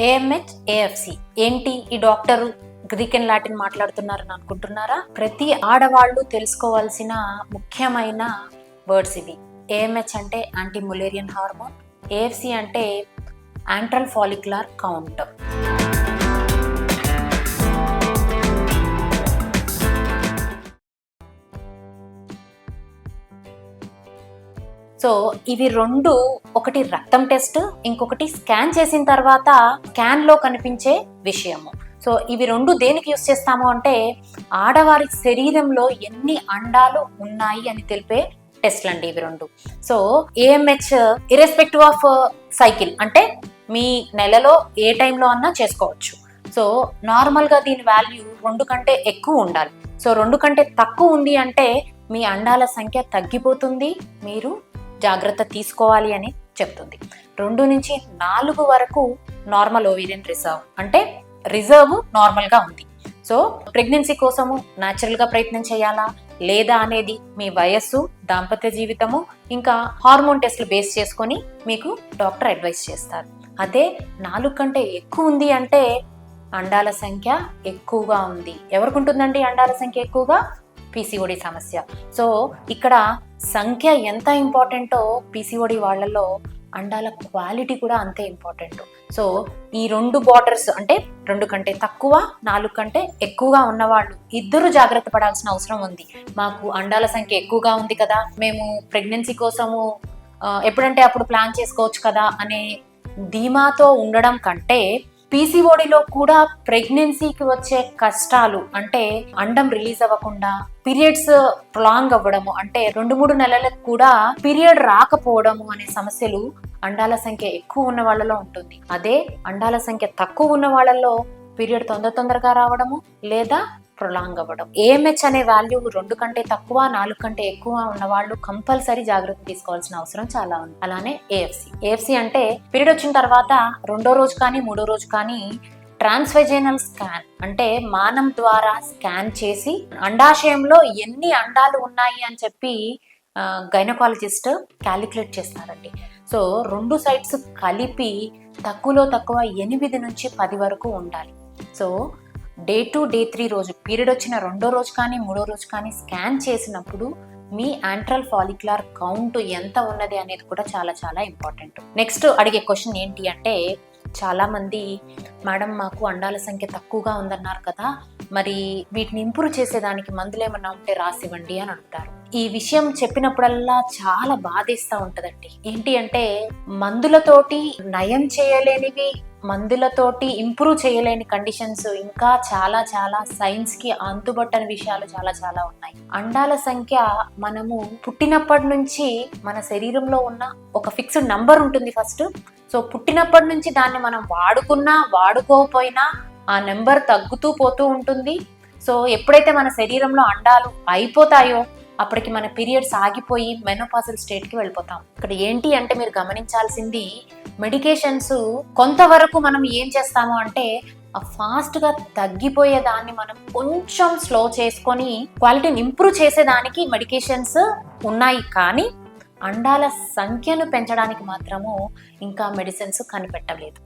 AMH, AFC ఏంటి? ఈ doctor Greek and Latin మాట్లాడుతున్నారని అనుకుంటున్నారా? ప్రతి ఆడవాళ్ళు తెలుసుకోవాల్సిన ముఖ్యమైన వర్డ్స్ ఇవి. ఏఎంహెచ్ అంటే యాంటీ ములేరియన్ హార్మోన్, ఏఎఫ్సి అంటే యాంట్రల్ ఫాలిక్యులర్ కౌంట్. సో ఇవి రెండు, ఒకటి రక్తం టెస్ట్, ఇంకొకటి స్కాన్ చేసిన తర్వాత స్కాన్ లో కనిపించే విషయము. సో ఇవి రెండు దేనికి యూస్ చేస్తాము అంటే ఆడవారి శరీరంలో ఎన్ని అండాలు ఉన్నాయి అని తెలిపే టెస్ట్లు అండి ఇవి రెండు. So AMH irrespective of cycle, అంటే మీ నెలలో ఏ టైంలో అన్నా చేసుకోవచ్చు. సో నార్మల్గా దీని వాల్యూ 2 కంటే ఎక్కువ ఉండాలి. సో 2 కంటే తక్కువ ఉంది అంటే మీ అండాల సంఖ్య తగ్గిపోతుంది, మీరు జాగ్రత్త తీసుకోవాలి అని చెప్తుంది. 2 నుంచి 4 వరకు నార్మల్ ఓవేరియన్ రిజర్వ్, అంటే రిజర్వ్ నార్మల్గా ఉంది. సో ప్రెగ్నెన్సీ కోసము న్యాచురల్గా ప్రయత్నం చేయాలా లేదా అనేది మీ వయస్సు, దాంపత్య జీవితము, ఇంకా హార్మోన్ టెస్ట్లు బేస్ చేసుకొని మీకు డాక్టర్ అడ్వైస్ చేస్తారు. అదే 4 కంటే ఎక్కువ ఉంది అంటే అండాల సంఖ్య ఎక్కువగా ఉంది. ఎవరికి ఉంటుందండి అండాల సంఖ్య ఎక్కువగా? పీసీఓడి సమస్య. సో ఇక్కడ సంఖ్య ఎంత ఇంపార్టెంటో పీసీఓడి వాళ్ళలో అండాల క్వాలిటీ కూడా అంతే ఇంపార్టెంట్. సో ఈ 2 బార్డర్స్, అంటే 2 కంటే తక్కువ, 4 కంటే ఎక్కువగా ఉన్నవాళ్ళు ఇద్దరు జాగ్రత్త పడాల్సిన అవసరం ఉంది. మాకు అండాల సంఖ్య ఎక్కువగా ఉంది కదా, మేము ప్రెగ్నెన్సీ కోసము ఎప్పుడంటే అప్పుడు ప్లాన్ చేసుకోవచ్చు కదా అనే ధీమాతో ఉండడం కంటే పీసీఓడిలో కూడా ప్రెగ్నెన్సీకి వచ్చే కష్టాలు, అంటే అండం రిలీజ్ అవ్వకుండా, పీరియడ్స్ ప్రొలాంగ్ అవ్వడము, అంటే 2-3 నెలలకు కూడా పీరియడ్ రాకపోవడము అనే సమస్యలు అండాల సంఖ్య ఎక్కువ ఉన్న వాళ్ళలో ఉంటుంది. అదే అండాల సంఖ్య తక్కువ ఉన్న వాళ్ళలో పీరియడ్ తొందరగా రావడము లేదా ప్రొలాంగ్ అవ్వడం. ఏఎంహెచ్ అనే వాల్యూ 2 కంటే తక్కువ, 4 కంటే ఎక్కువ ఉన్న వాళ్ళు కంపల్సరీ జాగ్రత్త తీసుకోవాల్సిన అవసరం చాలా ఉంది. అలానే ఏఎఫ్సి అంటే పీరియడ్ వచ్చిన తర్వాత 2వ రోజు కానీ 3వ రోజు కానీ ట్రాన్స్వెజైనల్ స్కాన్, అంటే మానం ద్వారా స్కాన్ చేసి అండాశయంలో ఎన్ని అండాలు ఉన్నాయి అని చెప్పి గైనకాలజిస్ట్ క్యాలిక్యులేట్ చేస్తారండి. సో 2 సైడ్స్ కలిపి తక్కువలో తక్కువ 8 నుంచి 10 వరకు ఉండాలి. సో డే 2, డే 3 రోజు పీరియడ్ వచ్చిన 2వ రోజు కానీ 3వ రోజు కానీ స్కాన్ చేసినప్పుడు మీ యాంట్రల్ ఫాలిక్యులర్ కౌంట్ ఎంత ఉన్నది అనేది కూడా చాలా చాలా ఇంపార్టెంట్. నెక్స్ట్ అడిగే క్వశ్చన్ ఏంటి అంటే, చాలా మంది మేడం మాకు అండాల సంఖ్య తక్కువగా ఉందన్నారు కదా, మరి వీటిని ఇంప్రూవ్ చేసేదానికి మందులు ఏమన్నా ఉంటే రాసివ్వండి అని అడుగుతారు. ఈ విషయం చెప్పినప్పుడల్లా చాలా బాధేస్తూ ఉంటదండి. ఏంటి అంటే మందులతోటి నయం చేయలేనివి, మందులతోటి ఇంప్రూవ్ చేయలేని కండిషన్స్, ఇంకా చాలా చాలా సైన్స్ కి అంతుబట్టని విషయాలు చాలా చాలా ఉన్నాయి. అండాల సంఖ్య మనము పుట్టినప్పటి నుంచి మన శరీరంలో ఉన్న ఒక ఫిక్స్డ్ నంబర్ ఉంటుంది ఫస్ట్. సో పుట్టినప్పటి నుంచి దాన్ని మనం వాడుకున్నా వాడుకోకపోయినా ఆ నెంబర్ తగ్గుతూ పోతూ ఉంటుంది. సో ఎప్పుడైతే మన శరీరంలో అండాలు అయిపోతాయో అప్పటికి మన పీరియడ్స్ ఆగిపోయి మెనోపాజల్ స్టేట్కి వెళ్ళిపోతాం. ఇక్కడ ఏంటి అంటే మీరు గమనించాల్సింది, మెడికేషన్స్ కొంతవరకు మనం ఏం చేస్తాము అంటే ఫాస్ట్గా తగ్గిపోయే దాన్ని మనం కొంచెం స్లో చేసుకొని క్వాలిటీని ఇంప్రూవ్ చేసేదానికి మెడికేషన్స్ ఉన్నాయి, కానీ అండాల సంఖ్యను పెంచడానికి మాత్రము ఇంకా మెడిసిన్స్ కనిపెట్టలేదు.